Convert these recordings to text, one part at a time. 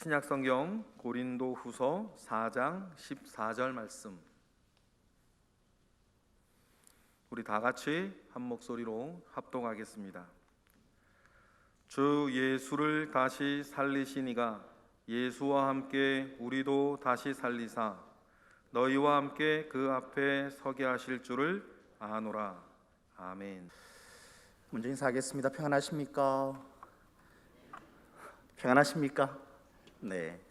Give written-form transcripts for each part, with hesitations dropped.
신약성경 고린도후서 4장 14절 말씀, 우리 다 같이 한 목소리로 합독하겠습니다. 주 예수를 다시 살리시니가 예수와 함께 우리도 다시 살리사 너희와 함께 그 앞에 서게 하실 줄을 아노라. 아멘. 먼저 인사하겠습니다. 평안하십니까? 평안하십니까? 네,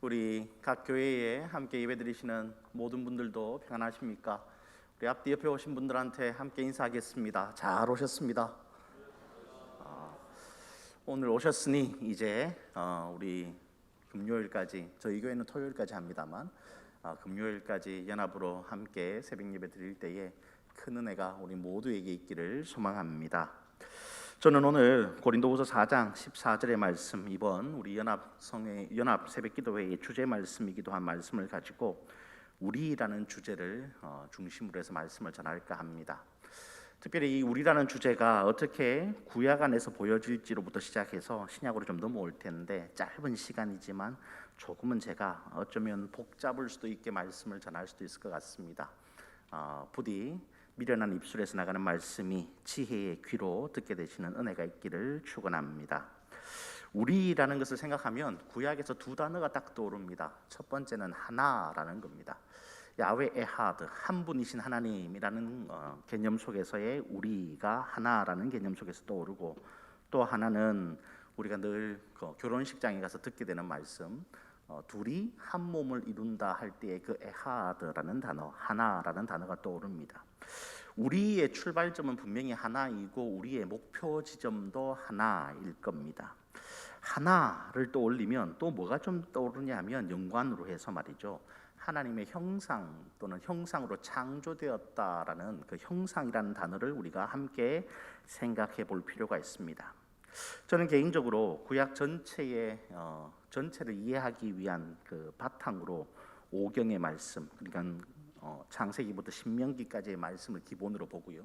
우리 각 교회에 함께 예배드리시는 모든 분들도 평안하십니까? 우리 앞뒤 옆에 오신 분들한테 함께 인사하겠습니다. 잘 오셨습니다. 오늘 오셨으니 이제 우리 금요일까지, 저희 교회는 토요일까지 합니다만 금요일까지 연합으로 함께 새벽 예배 드릴 때에 큰 은혜가 우리 모두에게 있기를 소망합니다. 저는 오늘 고린도후서 4장 14절의 말씀, 이번 우리 연합 새벽기도회의 주제 말씀이기도 한 말씀을 가지고 우리라는 주제를 중심으로 해서 말씀을 전할까 합니다. 특별히 이 우리라는 주제가 어떻게 구약 안에서 보여질지로부터 시작해서 신약으로 좀 넘어올 텐데, 짧은 시간이지만 조금은 제가 어쩌면 복잡할 수도 있게 말씀을 전할 수도 있을 것 같습니다. 부디 미련한 입술에서 나가는 말씀이 지혜의 귀로 듣게 되시는 은혜가 있기를 축원합니다. 우리라는 것을 생각하면 구약에서 두 단어가 딱 떠오릅니다. 첫 번째는 하나라는 겁니다. 야훼 에하드, 한 분이신 하나님이라는 개념 속에서의 우리가 하나라는 개념 속에서 떠오르고, 또 하나는 우리가 늘 결혼식장에 가서 듣게 되는 말씀, 둘이 한 몸을 이룬다 할 때의 그 에하드라는 단어, 하나라는 단어가 떠오릅니다. 우리의 출발점은 분명히 하나이고 우리의 목표 지점도 하나일 겁니다. 하나를 떠올리면 또 뭐가 좀 떠오르냐면 연관으로 해서 말이죠, 하나님의 형상 또는 형상으로 창조되었다라는 그 형상이라는 단어를 우리가 함께 생각해 볼 필요가 있습니다. 저는 개인적으로 구약 전체를 이해하기 위한 그 바탕으로 오경의 말씀, 그러니까 창세기부터 신명기까지의 말씀을 기본으로 보고요,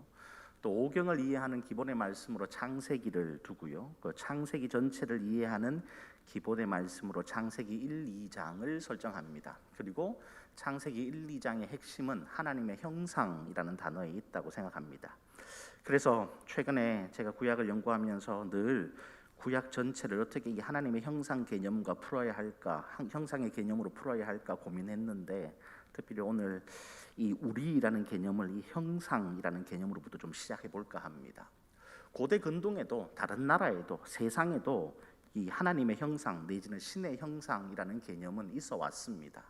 또 오경을 이해하는 기본의 말씀으로 창세기를 두고요, 그 창세기 전체를 이해하는 기본의 말씀으로 창세기 1, 2장을 설정합니다. 그리고 창세기 1, 2장의 핵심은 하나님의 형상이라는 단어에 있다고 생각합니다. 그래서 최근에 제가 구약을 연구하면서 늘 구약 전체를 어떻게 이 하나님의 형상 개념과 풀어야 할까, 형상의 개념으로 풀어야 할까 고민했는데, 특별히 오늘 이 우리라는 개념을 이 형상이라는 개념으로부터 좀 시작해 볼까 합니다. 고대 근동에도 다른 나라에도 세상에도 이 하나님의 형상 내지는 신의 형상이라는 개념은 있어 왔습니다.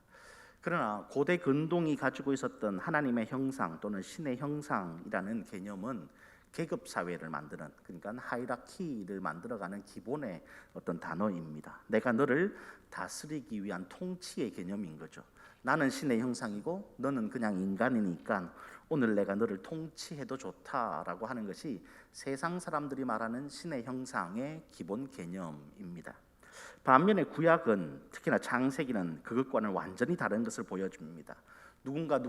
그러나 고대 근동이 가지고 있었던 하나님의 형상 또는 신의 형상이라는 개념은 계급 사회를 만드는, 그러니까 하이라키를 만들어가는 기본의 어떤 단어입니다. 내가 너를 다스리기 위한 통치의 개념인 거죠. 나는 신의 형상이고 너는 그냥 인간이니까 오늘 내가 너를 통치해도 좋다라고 하는 것이 세상 사람들이 말하는 신의 형상의 기본 개념입니다. 반면에 구약은, 특히나 창세기는 그것과는 완전히 다른 것을 보여줍니다. 누가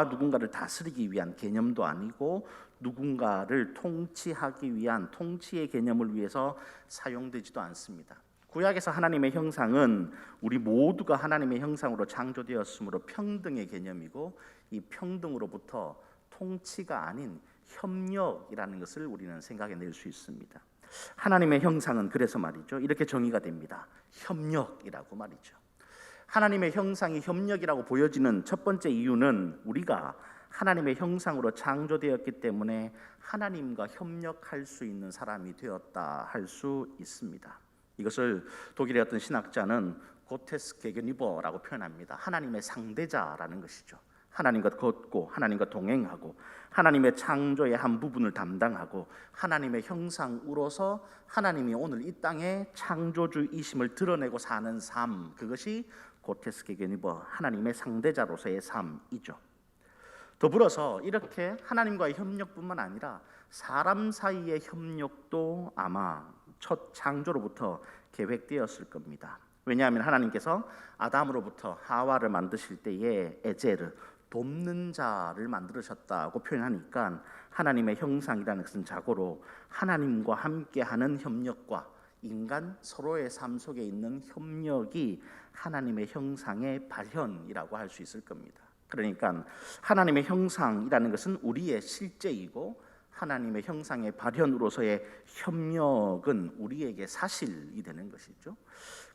누군가를 다스리기 위한 개념도 아니고 누군가를 통치하기 위한 통치의 개념을 위해서 사용되지도 않습니다. 구약에서 하나님의 형상은 우리 모두가 하나님의 형상으로 창조되었으므로 평등의 개념이고, 이 평등으로부터 통치가 아닌 협력이라는 것을 우리는 생각해낼 수 있습니다. 하나님의 형상은 그래서 말이죠, 이렇게 정의가 됩니다. 협력이라고 말이죠. 하나님의 형상이 협력이라고 보여지는 첫 번째 이유는 우리가 하나님의 형상으로 창조되었기 때문에 하나님과 협력할 수 있는 사람이 되었다 할 수 있습니다. 이것을 독일의 어떤 신학자는 고테스 게게니버라고 표현합니다. 하나님의 상대자라는 것이죠. 하나님과 걷고 하나님과 동행하고 하나님의 창조의 한 부분을 담당하고 하나님의 형상으로서 하나님이 오늘 이 땅에 창조주이심을 드러내고 사는 삶, 그것이 고테스 게게니버 하나님의 상대자로서의 삶이죠. 더불어서 이렇게 하나님과의 협력뿐만 아니라 사람 사이의 협력도 아마 첫 창조로부터 계획되었을 겁니다. 왜냐하면 하나님께서 아담으로부터 하와를 만드실 때에 에제르, 돕는 자를 만들으셨다고 표현하니까 하나님의 형상이라는 것은 자고로 하나님과 함께하는 협력과 인간 서로의 삶 속에 있는 협력이 하나님의 형상의 발현이라고 할 수 있을 겁니다. 그러니까 하나님의 형상이라는 것은 우리의 실제이고 하나님의 형상의 발현으로서의 협력은 우리에게 사실이 되는 것이죠.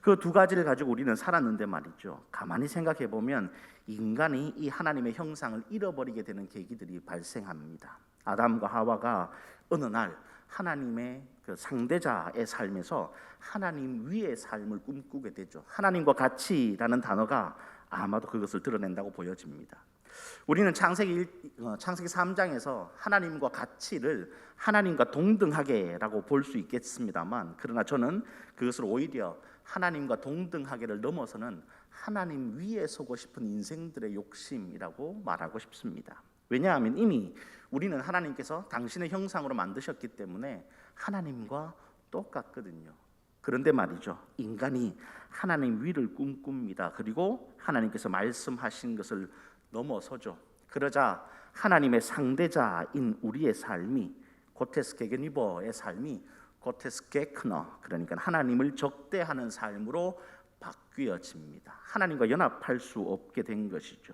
그 두 가지를 가지고 우리는 살았는데 말이죠. 가만히 생각해 보면 인간이 이 하나님의 형상을 잃어버리게 되는 계기들이 발생합니다. 아담과 하와가 어느 날 하나님의 그 상대자의 삶에서 하나님 위의 삶을 꿈꾸게 되죠. 하나님과 같이라는 단어가 아마도 그것을 드러낸다고 보여집니다. 우리는 창세기 3장에서 하나님과 같이를 하나님과 동등하게라고 볼 수 있겠습니다만, 그러나 저는 그것을 오히려 하나님과 동등하게를 넘어서는 하나님 위에 서고 싶은 인생들의 욕심이라고 말하고 싶습니다. 왜냐하면 이미 우리는 하나님께서 당신의 형상으로 만드셨기 때문에 하나님과 똑같거든요. 그런데 말이죠, 인간이 하나님 위를 꿈꿉니다. 그리고 하나님께서 말씀하신 것을 넘어서죠. 그러자 하나님의 상대자인 우리의 삶이, 고테스게게니버의 삶이 고테스게크너, 그러니까 하나님을 적대하는 삶으로 바뀌어집니다. 하나님과 연합할 수 없게 된 것이죠.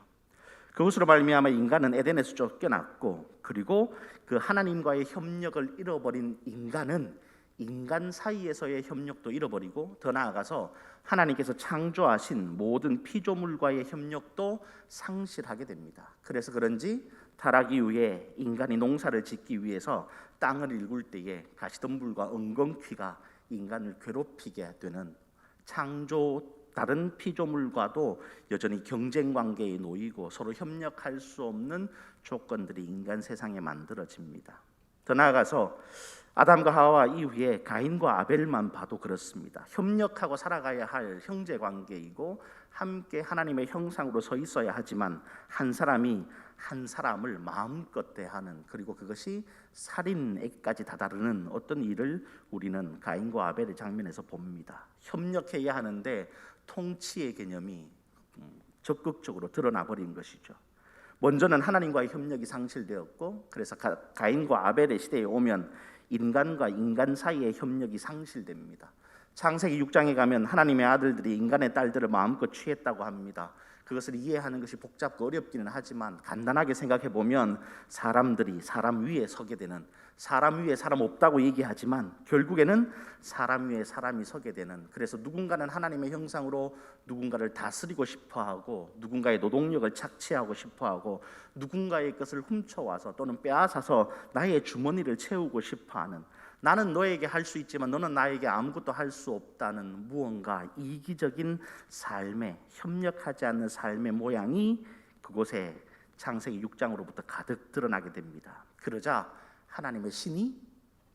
그것으로 말미암아 인간은 에덴에서 쫓겨났고, 그리고 그 하나님과의 협력을 잃어버린 인간은 인간 사이에서의 협력도 잃어버리고, 더 나아가서 하나님께서 창조하신 모든 피조물과의 협력도 상실하게 됩니다. 그래서 그런지 타락 이후에 인간이 농사를 짓기 위해서 땅을 일굴 때에 가시덤불과 엉겅퀴가 인간을 괴롭히게 되는, 창조 다른 피조물과도 여전히 경쟁 관계에 놓이고 서로 협력할 수 없는 조건들이 인간 세상에 만들어집니다. 더 나아가서 아담과 하와 이후에 가인과 아벨만 봐도 그렇습니다. 협력하고 살아가야 할 형제 관계이고 함께 하나님의 형상으로 서 있어야 하지만 한 사람이 한 사람을 마음껏 대하는, 그리고 그것이 살인에까지 다다르는 어떤 일을 우리는 가인과 아벨의 장면에서 봅니다. 협력해야 하는데 통치의 개념이 적극적으로 드러나 버린 것이죠. 먼저는 하나님과의 협력이 상실되었고, 그래서 가인과 아벨의 시대에 오면 인간과 인간 사이의 협력이 상실됩니다. 창세기 6장에 가면 하나님의 아들들이 인간의 딸들을 마음껏 취했다고 합니다. 그것을 이해하는 것이 복잡고 어렵기는 하지만 간단하게 생각해 보면 사람들이 사람 위에 서게 되는, 사람 위에 사람 없다고 얘기하지만 결국에는 사람 위에 사람이 서게 되는, 그래서 누군가는 하나님의 형상으로 누군가를 다스리고 싶어하고 누군가의 노동력을 착취하고 싶어하고 누군가의 것을 훔쳐와서 또는 빼앗아서 나의 주머니를 채우고 싶어하는, 나는 너에게 할 수 있지만 너는 나에게 아무것도 할 수 없다는 무언가 이기적인 삶의, 협력하지 않는 삶의 모양이 그곳에 창세기 6장으로부터 가득 드러나게 됩니다. 그러자 하나님의 신이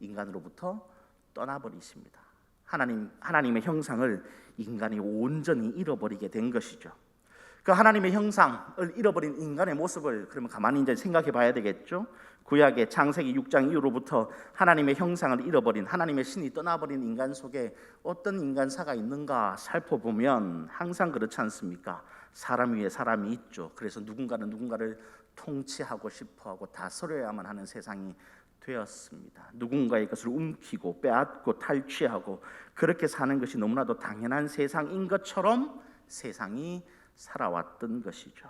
인간으로부터 떠나버리십니다. 하나님의 형상을 인간이 온전히 잃어버리게 된 것이죠. 그 하나님의 형상을 잃어버린 인간의 모습을 그러면 가만히 이제 생각해 봐야 되겠죠. 구약의 창세기 6장 이후로부터 하나님의 형상을 잃어버린, 하나님의 신이 떠나버린 인간 속에 어떤 인간사가 있는가 살펴보면 항상 그렇지 않습니까? 사람 위에 사람이 있죠. 그래서 누군가는 누군가를 통치하고 싶어하고 다스려야만 하는 세상이 되었습니다. 누군가의 것을 움키고 빼앗고 탈취하고 그렇게 사는 것이 너무나도 당연한 세상인 것처럼 세상이 살아왔던 것이죠.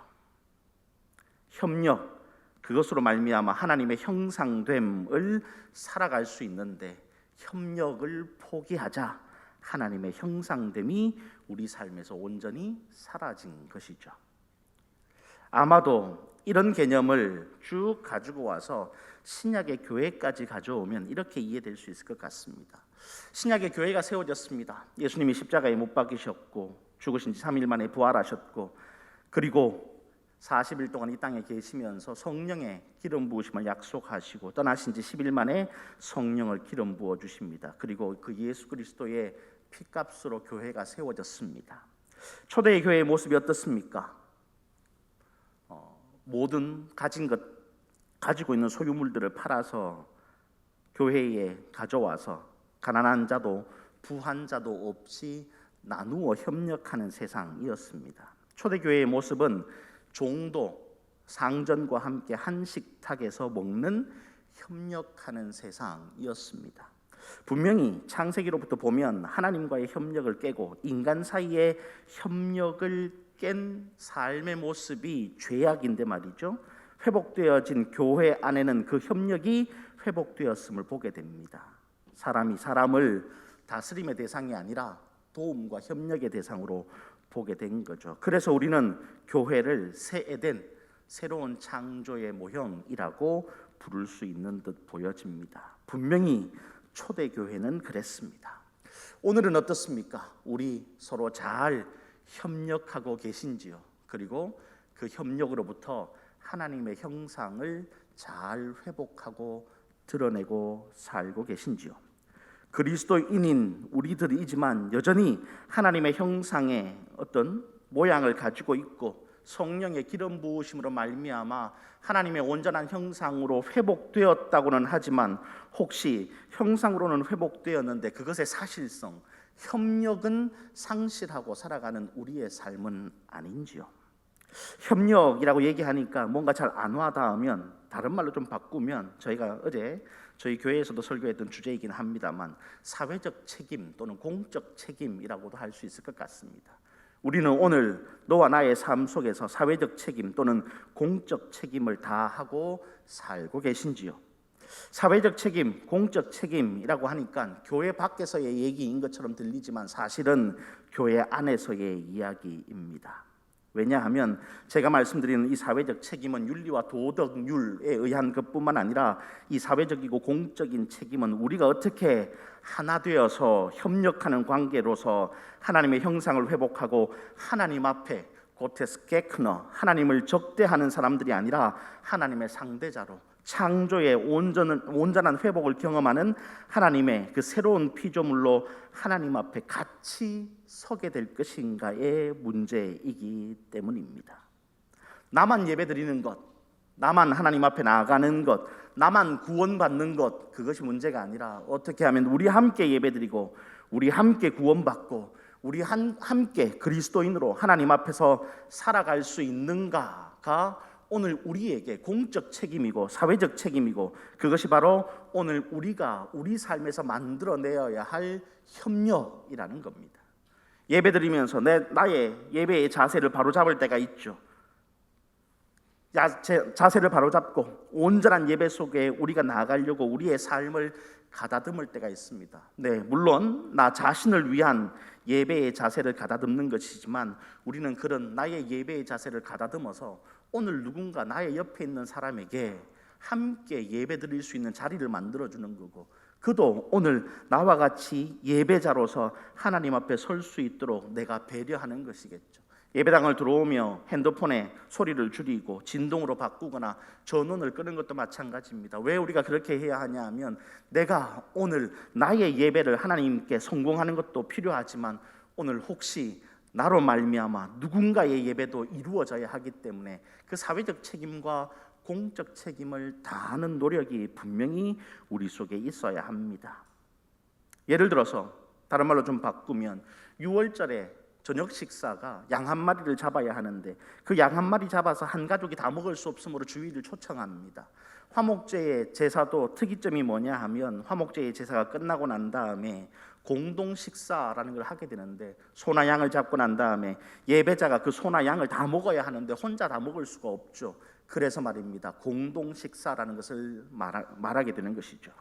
협력, 그것으로 말미암아 하나님의 형상됨을 살아갈 수 있는데 협력을 포기하자 하나님의 형상됨이 우리 삶에서 온전히 사라진 것이죠. 아마도 이런 개념을 쭉 가지고 와서 신약의 교회까지 가져오면 이렇게 이해될 수 있을 것 같습니다. 신약의 교회가 세워졌습니다. 예수님이 십자가에 못 박히셨고 죽으신 지 3일 만에 부활하셨고, 그리고 40일 동안 이 땅에 계시면서 성령의 기름 부으심을 약속하시고 떠나신 지 10일 만에 성령을 기름 부어 주십니다. 그리고 그 예수 그리스도의 피값으로 교회가 세워졌습니다. 초대의 교회의 모습이 어떻습니까? 모든 가지고 있는 소유물들을 팔아서 교회에 가져와서 가난한 자도 부한 자도 없이 나누어 협력하는 세상이었습니다. 초대교회의 모습은 종도 상전과 함께 한 식탁에서 먹는 협력하는 세상이었습니다. 분명히 창세기로부터 보면 하나님과의 협력을 깨고 인간 사이의 협력을 깬 삶의 모습이 죄악인데 말이죠. 회복되어진 교회 안에는 그 협력이 회복되었음을 보게 됩니다. 사람이 사람을 다스림의 대상이 아니라 도움과 협력의 대상으로 보게 된 거죠. 그래서 우리는 교회를 새 에덴, 새로운 창조의 모형이라고 부를 수 있는 듯 보여집니다. 분명히 초대교회는 그랬습니다. 오늘은 어떻습니까? 우리 서로 잘 협력하고 계신지요? 그리고 그 협력으로부터 하나님의 형상을 잘 회복하고 드러내고 살고 계신지요? 그리스도인인 우리들이지만 여전히 하나님의 형상의 어떤 모양을 가지고 있고 성령의 기름 부으심으로 말미암아 하나님의 온전한 형상으로 회복되었다고는 하지만 혹시 형상으로는 회복되었는데 그것의 사실성, 협력은 상실하고 살아가는 우리의 삶은 아닌지요? 협력이라고 얘기하니까 뭔가 잘 안 와닿으면 다른 말로 좀 바꾸면 저희가 어제 저희 교회에서도 설교했던 주제이긴 합니다만 사회적 책임 또는 공적 책임이라고도 할 수 있을 것 같습니다. 우리는 오늘 너와 나의 삶 속에서 사회적 책임 또는 공적 책임을 다하고 살고 계신지요? 사회적 책임, 공적 책임이라고 하니까 교회 밖에서의 얘기인 것처럼 들리지만 사실은 교회 안에서의 이야기입니다. 왜냐하면 제가 말씀드리는 이 사회적 책임은 윤리와 도덕률에 의한 것뿐만 아니라 이 사회적이고 공적인 책임은 우리가 어떻게 하나 되어서 협력하는 관계로서 하나님의 형상을 회복하고 하나님 앞에 고테스 게크너, 하나님을 적대하는 사람들이 아니라 하나님의 상대자로 창조의 온전한 회복을 경험하는 하나님의 그 새로운 피조물로 하나님 앞에 같이 서게 될 것인가의 문제이기 때문입니다. 나만 예배드리는 것, 나만 하나님 앞에 나아가는 것, 나만 구원받는 것, 그것이 문제가 아니라 어떻게 하면 우리 함께 예배드리고 우리 함께 구원받고 우리 함께 그리스도인으로 하나님 앞에서 살아갈 수 있는가가 오늘 우리에게 공적 책임이고 사회적 책임이고 그것이 바로 오늘 우리가 우리 삶에서 만들어내어야 할 협력이라는 겁니다. 예배드리면서 나의 예배의 자세를 바로잡을 때가 있죠. 자세를 바로잡고 온전한 예배 속에 우리가 나아가려고 우리의 삶을 가다듬을 때가 있습니다. 네, 물론 나 자신을 위한 예배의 자세를 가다듬는 것이지만 우리는 그런 나의 예배의 자세를 가다듬어서 오늘 누군가 나의 옆에 있는 사람에게 함께 예배드릴 수 있는 자리를 만들어주는 거고 그도 오늘 나와 같이 예배자로서 하나님 앞에 설 수 있도록 내가 배려하는 것이겠죠. 예배당을 들어오며 핸드폰에 소리를 줄이고 진동으로 바꾸거나 전원을 끄는 것도 마찬가지입니다. 왜 우리가 그렇게 해야 하냐 하면 내가 오늘 나의 예배를 하나님께 성공하는 것도 필요하지만 오늘 혹시 나로 말미암아 누군가의 예배도 이루어져야 하기 때문에 그 사회적 책임과 공적 책임을 다하는 노력이 분명히 우리 속에 있어야 합니다. 예를 들어서 다른 말로 좀 바꾸면 6월절에 저녁 식사가 양 한 마리를 잡아야 하는데 그 양 한 마리 잡아서 한 가족이 다 먹을 수 없으므로 주의를 초청합니다. 화목제의 제사도 특이점이 뭐냐 하면 화목제의 제사가 끝나고 난 다음에 공동 식사라는 걸 하게 되는데 소나 양을 잡고 난 다음에 예배자가 그 소나 양을 다 먹어야 하는데 혼자 다 먹을 수가 없죠. 그래서 말입니다. 공동 식사라는 것을 말하게 되는 것이죠.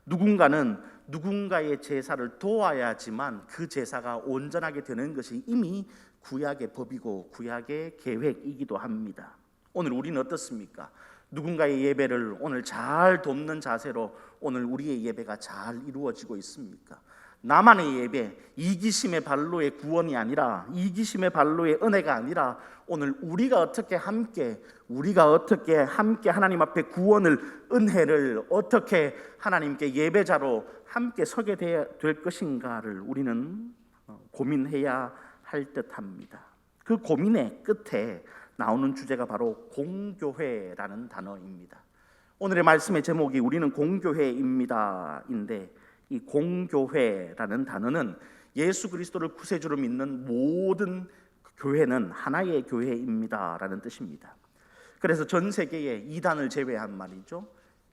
누군가는 누군가의 제사를 도와야지만 그 제사가 온전하게 되는 것이 이미 구약의 법이고 구약의 계획이기도 합니다. 오늘 우리는 어떻습니까? 누군가의 예배를 오늘 잘 돕는 자세로 오늘 우리의 예배가 잘 이루어지고 있습니까? 나만의 예배, 이기심의 발로의 구원이 아니라 이기심의 발로의 은혜가 아니라 오늘 우리가 어떻게 함께 하나님 앞에 구원을 은혜를 어떻게 하나님께 예배자로 함께 서게 될 것인가를 우리는 고민해야 할 듯합니다. 그 고민의 끝에 나오는 주제가 바로 공교회라는 단어입니다. 오늘의 말씀의 제목이 우리는 공교회입니다인데 이 공교회라는 단어는 예수 그리스도를 구세주로 믿는 모든 교회는 하나의 교회입니다라는 뜻입니다. 그래서 전 세계의 이단을 제외한 말이죠.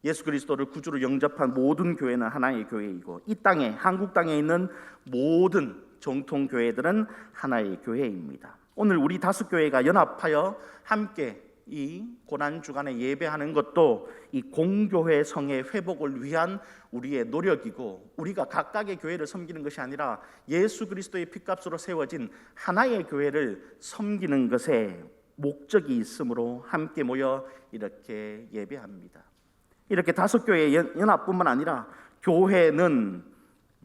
예수 그리스도를 구주로 영접한 모든 교회는 하나의 교회이고, 이 땅에, 한국 땅에 있는 모든 정통 교회들은 하나의 교회입니다. 오늘 우리 다섯 교회가 연합하여 함께 이 고난 주간에 예배하는 것도 이 공교회 성의 회복을 위한 우리의 노력이고, 우리가 각각의 교회를 섬기는 것이 아니라 예수 그리스도의 피값으로 세워진 하나의 교회를 섬기는 것에 목적이 있으므로 함께 모여 이렇게 예배합니다. 이렇게 다섯 교회의 연합뿐만 아니라, 교회는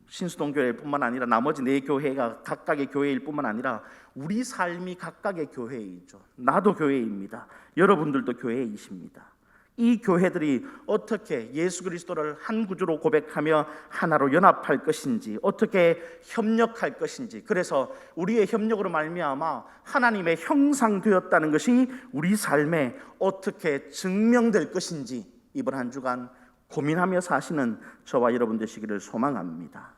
신수동 교회뿐만 아니라 나머지 네 교회가 각각의 교회일 뿐만 아니라 우리 삶이 각각의 교회이죠. 나도 교회입니다. 여러분들도 교회이십니다. 이 교회들이 어떻게 예수 그리스도를 한 구주로 고백하며 하나로 연합할 것인지, 어떻게 협력할 것인지, 그래서 우리의 협력으로 말미암아 하나님의 형상되었다는 것이 우리 삶에 어떻게 증명될 것인지 이번 한 주간 고민하며 사시는 저와 여러분 되시기를 소망합니다.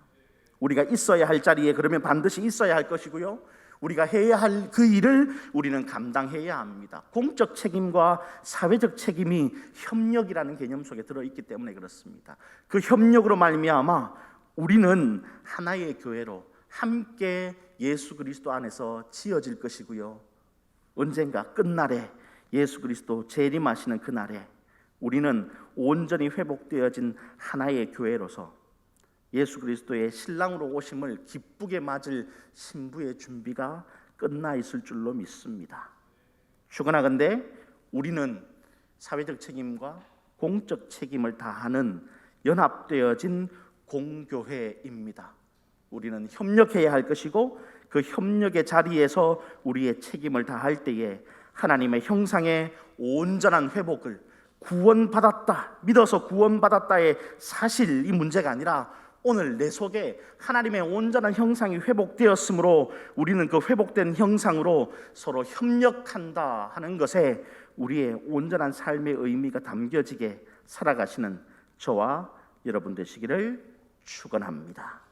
우리가 있어야 할 자리에 그러면 반드시 있어야 할 것이고요, 우리가 해야 할 그 일을 우리는 감당해야 합니다. 공적 책임과 사회적 책임이 협력이라는 개념 속에 들어있기 때문에 그렇습니다. 그 협력으로 말미암아 우리는 하나의 교회로 함께 예수 그리스도 안에서 지어질 것이고요, 언젠가 끝날에 예수 그리스도 재림하시는 그날에 우리는 온전히 회복되어진 하나의 교회로서 예수 그리스도의 신랑으로 오심을 기쁘게 맞을 신부의 준비가 끝나 있을 줄로 믿습니다. 추가나건대 우리는 사회적 책임과 공적 책임을 다하는 연합되어진 공교회입니다. 우리는 협력해야 할 것이고, 그 협력의 자리에서 우리의 책임을 다할 때에 하나님의 형상의 온전한 회복을, 구원받았다, 믿어서 구원받았다의 사실, 이 문제가 아니라 오늘 내 속에 하나님의 온전한 형상이 회복되었으므로 우리는 그 회복된 형상으로 서로 협력한다 하는 것에 우리의 온전한 삶의 의미가 담겨지게 살아가시는 저와 여러분 되시기를 축원합니다.